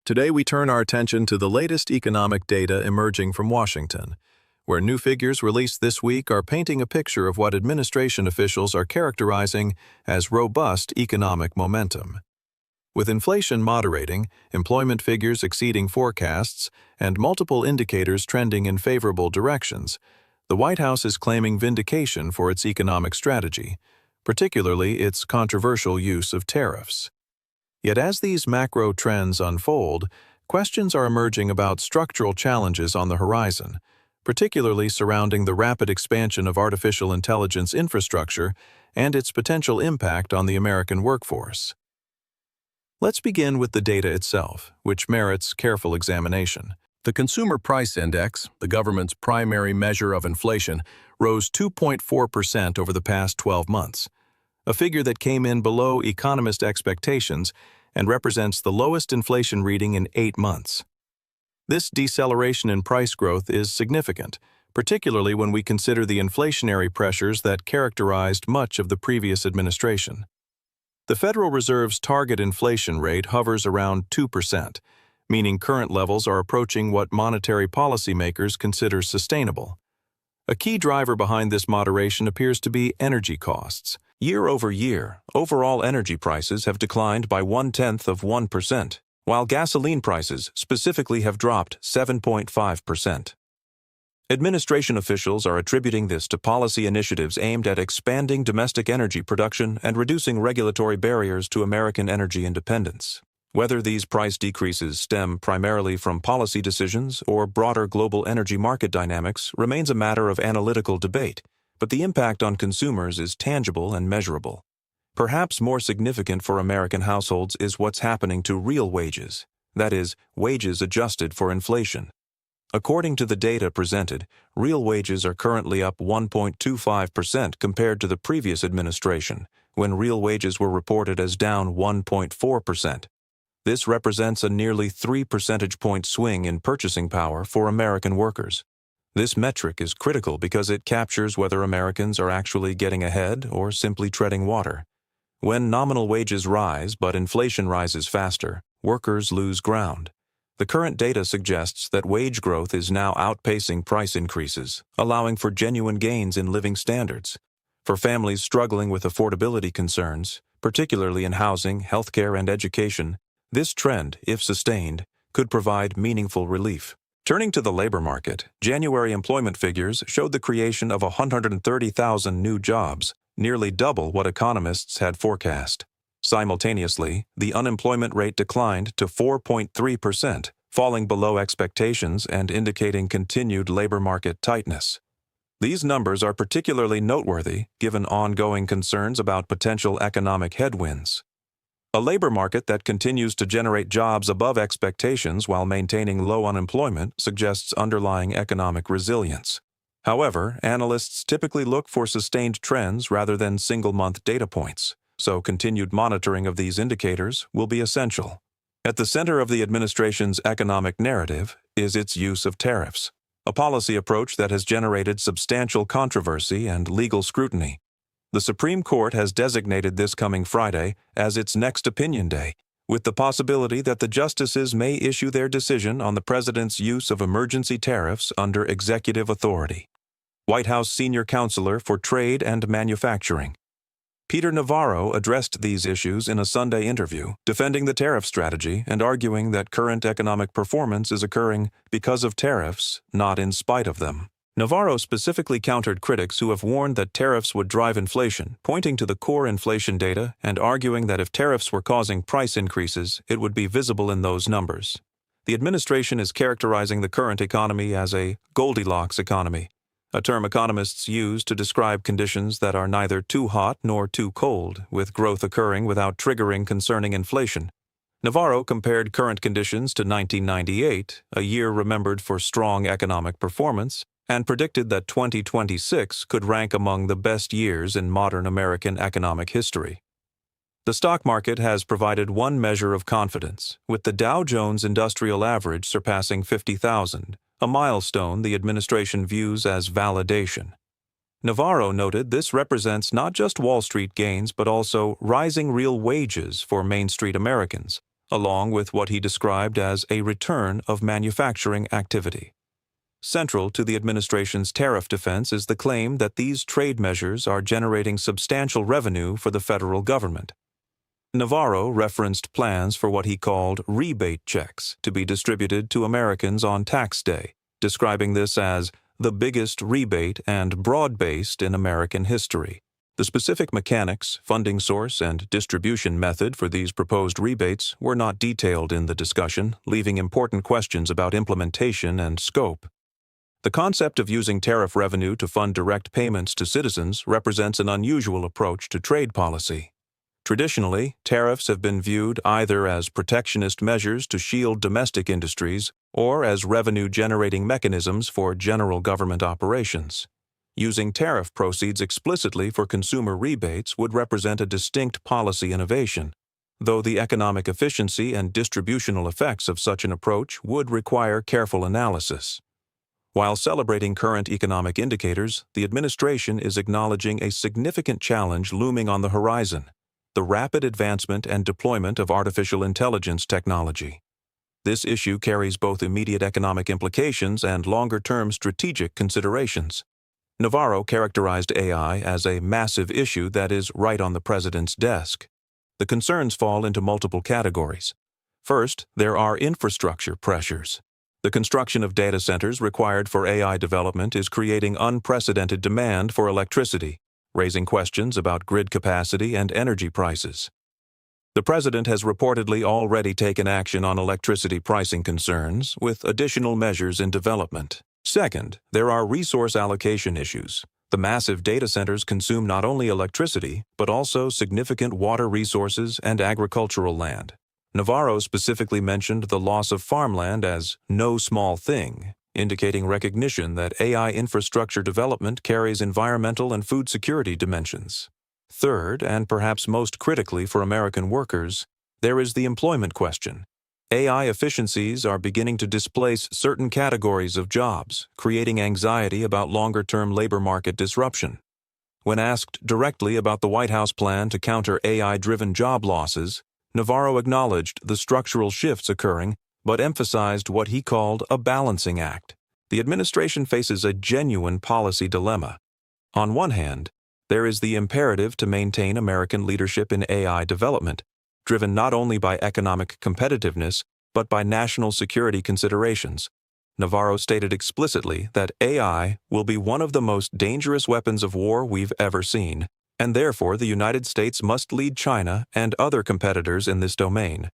Today we turn our attention to the latest economic data emerging from Washington, where new figures released this week are painting a picture of what administration officials are characterizing as robust economic momentum. With inflation moderating, employment figures exceeding forecasts, and multiple indicators trending in favorable directions, the White House is claiming vindication for its economic strategy, particularly its controversial use of tariffs. Yet as these macro trends unfold, questions are emerging about structural challenges on the horizon, particularly surrounding the rapid expansion of artificial intelligence infrastructure and its potential impact on the American workforce. Let's begin with the data itself, which merits careful examination. The Consumer Price Index, the government's primary measure of inflation, rose 2.4% over the past 12 months, a figure that came in below economist expectations and represents the lowest inflation reading in 8 months. This deceleration in price growth is significant, particularly when we consider the inflationary pressures that characterized much of the previous administration. The Federal Reserve's target inflation rate hovers around 2%, meaning current levels are approaching what monetary policymakers consider sustainable. A key driver behind this moderation appears to be energy costs. Year over year, overall energy prices have declined by 0.1%, while gasoline prices specifically have dropped 7.5%. Administration officials are attributing this to policy initiatives aimed at expanding domestic energy production and reducing regulatory barriers to American energy independence. Whether these price decreases stem primarily from policy decisions or broader global energy market dynamics remains a matter of analytical debate, but the impact on consumers is tangible and measurable. Perhaps more significant for American households is what's happening to real wages, that is, wages adjusted for inflation. According to the data presented, real wages are currently up 1.25% compared to the previous administration, when real wages were reported as down 1.4%. This represents a nearly 3 percentage point swing in purchasing power for American workers. This metric is critical because it captures whether Americans are actually getting ahead or simply treading water. When nominal wages rise but inflation rises faster, workers lose ground. The current data suggests that wage growth is now outpacing price increases, allowing for genuine gains in living standards. For families struggling with affordability concerns, particularly in housing, healthcare, and education, this trend, if sustained, could provide meaningful relief. Turning to the labor market, January employment figures showed the creation of 130,000 new jobs, nearly double what economists had forecast. Simultaneously, the unemployment rate declined to 4.3%, falling below expectations and indicating continued labor market tightness. These numbers are particularly noteworthy given ongoing concerns about potential economic headwinds. A labor market that continues to generate jobs above expectations while maintaining low unemployment suggests underlying economic resilience. However, analysts typically look for sustained trends rather than single-month data points, so continued monitoring of these indicators will be essential. At the center of the administration's economic narrative is its use of tariffs, a policy approach that has generated substantial controversy and legal scrutiny. The Supreme Court has designated this coming Friday as its next opinion day, with the possibility that the justices may issue their decision on the president's use of emergency tariffs under executive authority. White House Senior Counselor for Trade and Manufacturing Peter Navarro addressed these issues in a Sunday interview, defending the tariff strategy and arguing that current economic performance is occurring because of tariffs, not in spite of them. Navarro specifically countered critics who have warned that tariffs would drive inflation, pointing to the core inflation data and arguing that if tariffs were causing price increases, it would be visible in those numbers. The administration is characterizing the current economy as a Goldilocks economy, a term economists use to describe conditions that are neither too hot nor too cold, with growth occurring without triggering concerning inflation. Navarro compared current conditions to 1998, a year remembered for strong economic performance, and predicted that 2026 could rank among the best years in modern American economic history. The stock market has provided one measure of confidence, with the Dow Jones Industrial Average surpassing 50,000, a milestone the administration views as validation. Navarro noted this represents not just Wall Street gains but also rising real wages for Main Street Americans, along with what he described as a return of manufacturing activity. Central to the administration's tariff defense is the claim that these trade measures are generating substantial revenue for the federal government. Navarro referenced plans for what he called rebate checks to be distributed to Americans on tax day, describing this as the biggest rebate and broad-based in American history. The specific mechanics, funding source, and distribution method for these proposed rebates were not detailed in the discussion, leaving important questions about implementation and scope. The concept of using tariff revenue to fund direct payments to citizens represents an unusual approach to trade policy. Traditionally, tariffs have been viewed either as protectionist measures to shield domestic industries or as revenue-generating mechanisms for general government operations. Using tariff proceeds explicitly for consumer rebates would represent a distinct policy innovation, though the economic efficiency and distributional effects of such an approach would require careful analysis. While celebrating current economic indicators, the administration is acknowledging a significant challenge looming on the horizon: the rapid advancement and deployment of artificial intelligence technology. This issue carries both immediate economic implications and longer-term strategic considerations. Navarro characterized AI as a massive issue that is right on the president's desk. The concerns fall into multiple categories. First, there are infrastructure pressures. The construction of data centers required for AI development is creating unprecedented demand for electricity, raising questions about grid capacity and energy prices. The president has reportedly already taken action on electricity pricing concerns, with additional measures in development. Second, there are resource allocation issues. The massive data centers consume not only electricity, but also significant water resources and agricultural land. Navarro specifically mentioned the loss of farmland as no small thing, indicating recognition that AI infrastructure development carries environmental and food security dimensions. Third, and perhaps most critically for American workers, there is the employment question. AI efficiencies are beginning to displace certain categories of jobs, creating anxiety about longer-term labor market disruption. When asked directly about the White House plan to counter AI-driven job losses, Navarro acknowledged the structural shifts occurring, but emphasized what he called a balancing act. The administration faces a genuine policy dilemma. On one hand, there is the imperative to maintain American leadership in AI development, driven not only by economic competitiveness, but by national security considerations. Navarro stated explicitly that AI will be one of the most dangerous weapons of war we've ever seen, and therefore the United States must lead China and other competitors in this domain.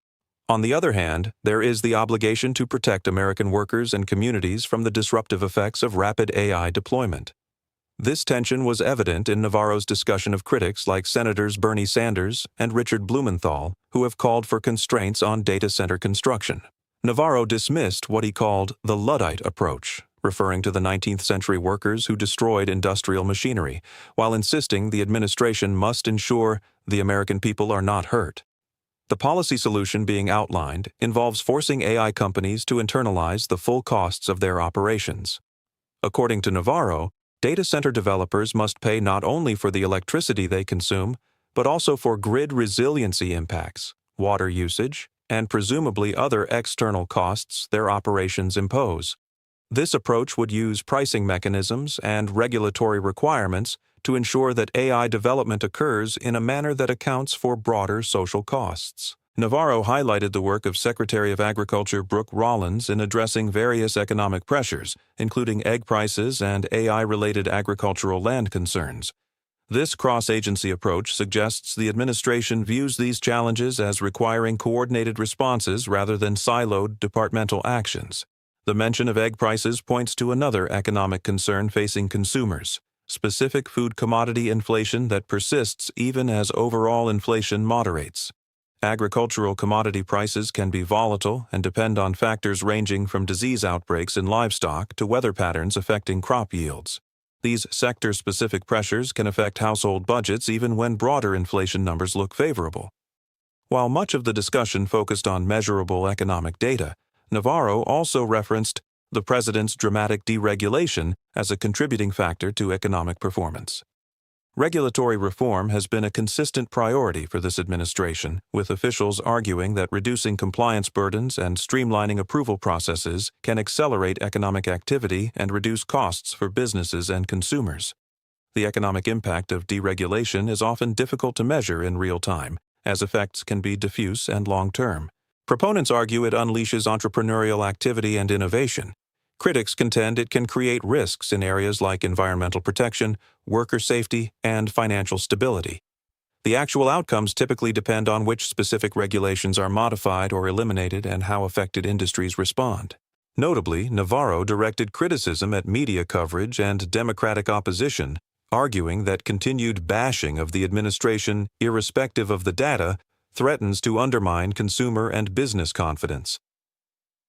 On the other hand, there is the obligation to protect American workers and communities from the disruptive effects of rapid AI deployment. This tension was evident in Navarro's discussion of critics like Senators Bernie Sanders and Richard Blumenthal, who have called for constraints on data center construction. Navarro dismissed what he called the Luddite approach, referring to the 19th century workers who destroyed industrial machinery, while insisting the administration must ensure the American people are not hurt. The policy solution being outlined involves forcing AI companies to internalize the full costs of their operations. According to Navarro, data center developers must pay not only for the electricity they consume, but also for grid resiliency impacts, water usage, and presumably other external costs their operations impose. This approach would use pricing mechanisms and regulatory requirements to ensure that AI development occurs in a manner that accounts for broader social costs. Navarro highlighted the work of Secretary of Agriculture Brooke Rollins in addressing various economic pressures, including egg prices and AI-related agricultural land concerns. This cross-agency approach suggests the administration views these challenges as requiring coordinated responses rather than siloed departmental actions. The mention of egg prices points to another economic concern facing consumers: specific food commodity inflation that persists even as overall inflation moderates. Agricultural commodity prices can be volatile and depend on factors ranging from disease outbreaks in livestock to weather patterns affecting crop yields. These sector-specific pressures can affect household budgets even when broader inflation numbers look favorable. While much of the discussion focused on measurable economic data, Navarro also referenced the president's dramatic deregulation as a contributing factor to economic performance. Regulatory reform has been a consistent priority for this administration, with officials arguing that reducing compliance burdens and streamlining approval processes can accelerate economic activity and reduce costs for businesses and consumers. The economic impact of deregulation is often difficult to measure in real time, as effects can be diffuse and long-term. Proponents argue it unleashes entrepreneurial activity and innovation. Critics contend it can create risks in areas like environmental protection, worker safety, and financial stability. The actual outcomes typically depend on which specific regulations are modified or eliminated and how affected industries respond. Notably, Navarro directed criticism at media coverage and Democratic opposition, arguing that continued bashing of the administration, irrespective of the data, threatens to undermine consumer and business confidence.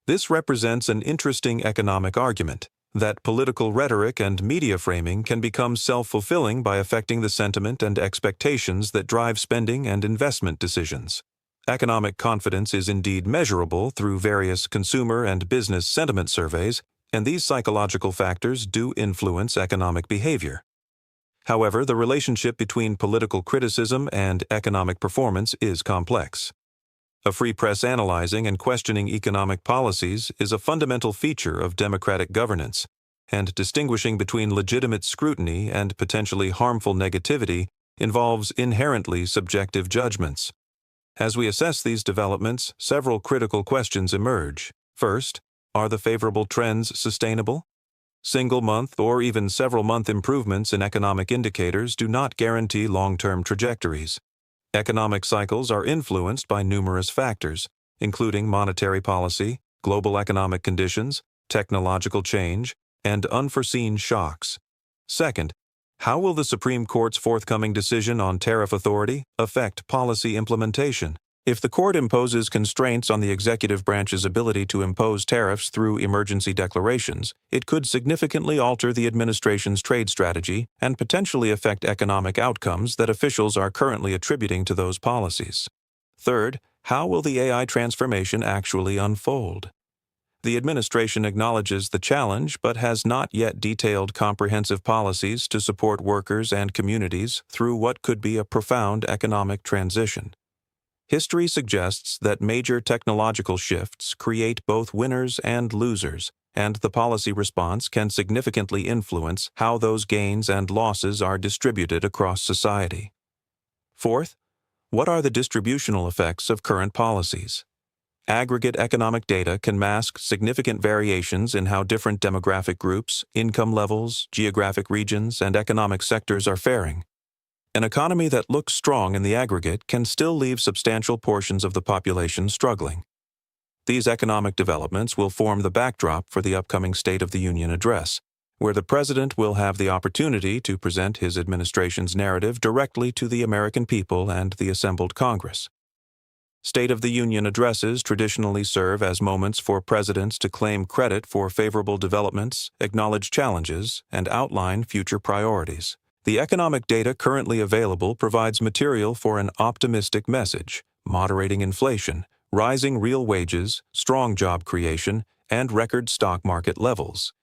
This represents an interesting economic argument, that political rhetoric and media framing can become self-fulfilling by affecting the sentiment and expectations that drive spending and investment decisions. Economic confidence is indeed measurable through various consumer and business sentiment surveys, and these psychological factors do influence economic behavior. However, the relationship between political criticism and economic performance is complex. A free press analyzing and questioning economic policies is a fundamental feature of democratic governance, and distinguishing between legitimate scrutiny and potentially harmful negativity involves inherently subjective judgments. As we assess these developments, several critical questions emerge. First, are the favorable trends sustainable? Single-month or even several-month improvements in economic indicators do not guarantee long-term trajectories. Economic cycles are influenced by numerous factors, including monetary policy, global economic conditions, technological change, and unforeseen shocks. Second, how will the Supreme Court's forthcoming decision on tariff authority affect policy implementation? If the court imposes constraints on the executive branch's ability to impose tariffs through emergency declarations, it could significantly alter the administration's trade strategy and potentially affect economic outcomes that officials are currently attributing to those policies. Third, how will the AI transformation actually unfold? The administration acknowledges the challenge but has not yet detailed comprehensive policies to support workers and communities through what could be a profound economic transition. History suggests that major technological shifts create both winners and losers, and the policy response can significantly influence how those gains and losses are distributed across society. Fourth, what are the distributional effects of current policies? Aggregate economic data can mask significant variations in how different demographic groups, income levels, geographic regions, and economic sectors are faring. An economy that looks strong in the aggregate can still leave substantial portions of the population struggling. These economic developments will form the backdrop for the upcoming State of the Union address, where the President will have the opportunity to present his administration's narrative directly to the American people and the assembled Congress. State of the Union addresses traditionally serve as moments for presidents to claim credit for favorable developments, acknowledge challenges, and outline future priorities. The economic data currently available provides material for an optimistic message, moderating inflation, rising real wages, strong job creation, and record stock market levels.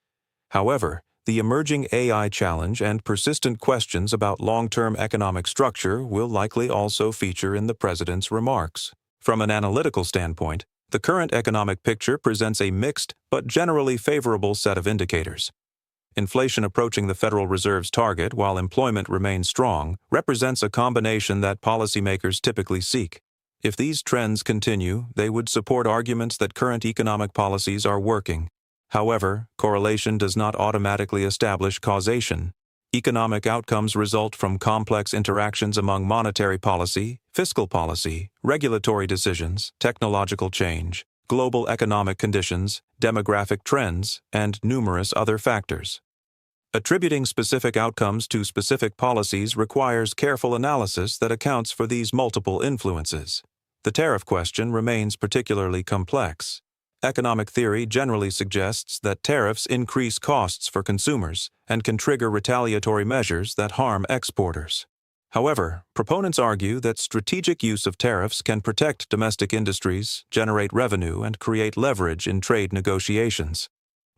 However, the emerging AI challenge and persistent questions about long-term economic structure will likely also feature in the President's remarks. From an analytical standpoint, the current economic picture presents a mixed but generally favorable set of indicators. Inflation approaching the Federal Reserve's target while employment remains strong represents a combination that policymakers typically seek. If these trends continue, they would support arguments that current economic policies are working. However, correlation does not automatically establish causation. Economic outcomes result from complex interactions among monetary policy, fiscal policy, regulatory decisions, technological change, global economic conditions, demographic trends, and numerous other factors. Attributing specific outcomes to specific policies requires careful analysis that accounts for these multiple influences. The tariff question remains particularly complex. Economic theory generally suggests that tariffs increase costs for consumers and can trigger retaliatory measures that harm exporters. However, proponents argue that strategic use of tariffs can protect domestic industries, generate revenue, and create leverage in trade negotiations.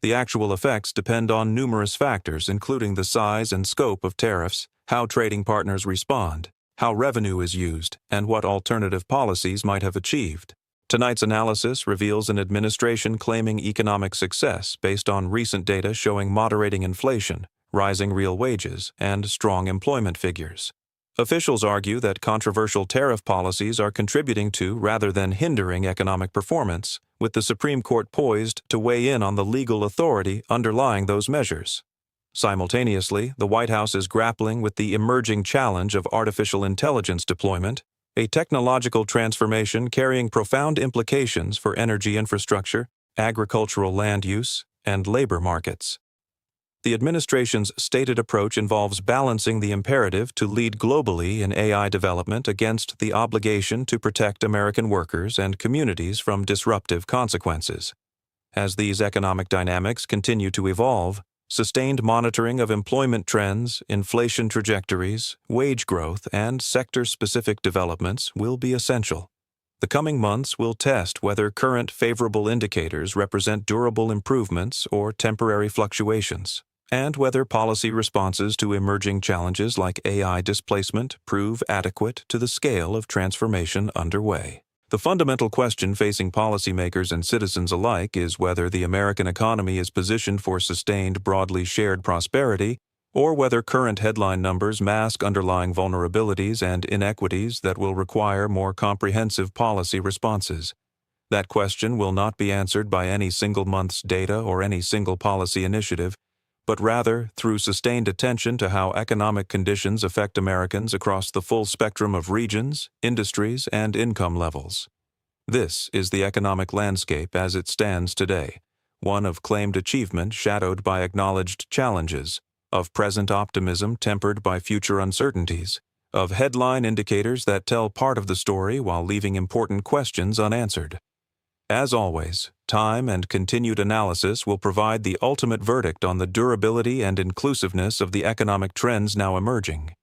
The actual effects depend on numerous factors, including the size and scope of tariffs, how trading partners respond, how revenue is used, and what alternative policies might have achieved. Tonight's analysis reveals an administration claiming economic success based on recent data showing moderating inflation, rising real wages, and strong employment figures. Officials argue that controversial tariff policies are contributing to rather than hindering economic performance, with the Supreme Court poised to weigh in on the legal authority underlying those measures. Simultaneously, the White House is grappling with the emerging challenge of artificial intelligence deployment, a technological transformation carrying profound implications for energy infrastructure, agricultural land use, and labor markets. The administration's stated approach involves balancing the imperative to lead globally in AI development against the obligation to protect American workers and communities from disruptive consequences. As these economic dynamics continue to evolve, sustained monitoring of employment trends, inflation trajectories, wage growth, and sector-specific developments will be essential. The coming months will test whether current favorable indicators represent durable improvements or temporary fluctuations, and whether policy responses to emerging challenges like AI displacement prove adequate to the scale of transformation underway. The fundamental question facing policymakers and citizens alike is whether the American economy is positioned for sustained, broadly shared prosperity, or whether current headline numbers mask underlying vulnerabilities and inequities that will require more comprehensive policy responses. That question will not be answered by any single month's data or any single policy initiative, but rather through sustained attention to how economic conditions affect Americans across the full spectrum of regions, industries, and income levels. This is the economic landscape as it stands today, one of claimed achievement shadowed by acknowledged challenges, of present optimism tempered by future uncertainties, of headline indicators that tell part of the story while leaving important questions unanswered. As always, time and continued analysis will provide the ultimate verdict on the durability and inclusiveness of the economic trends now emerging.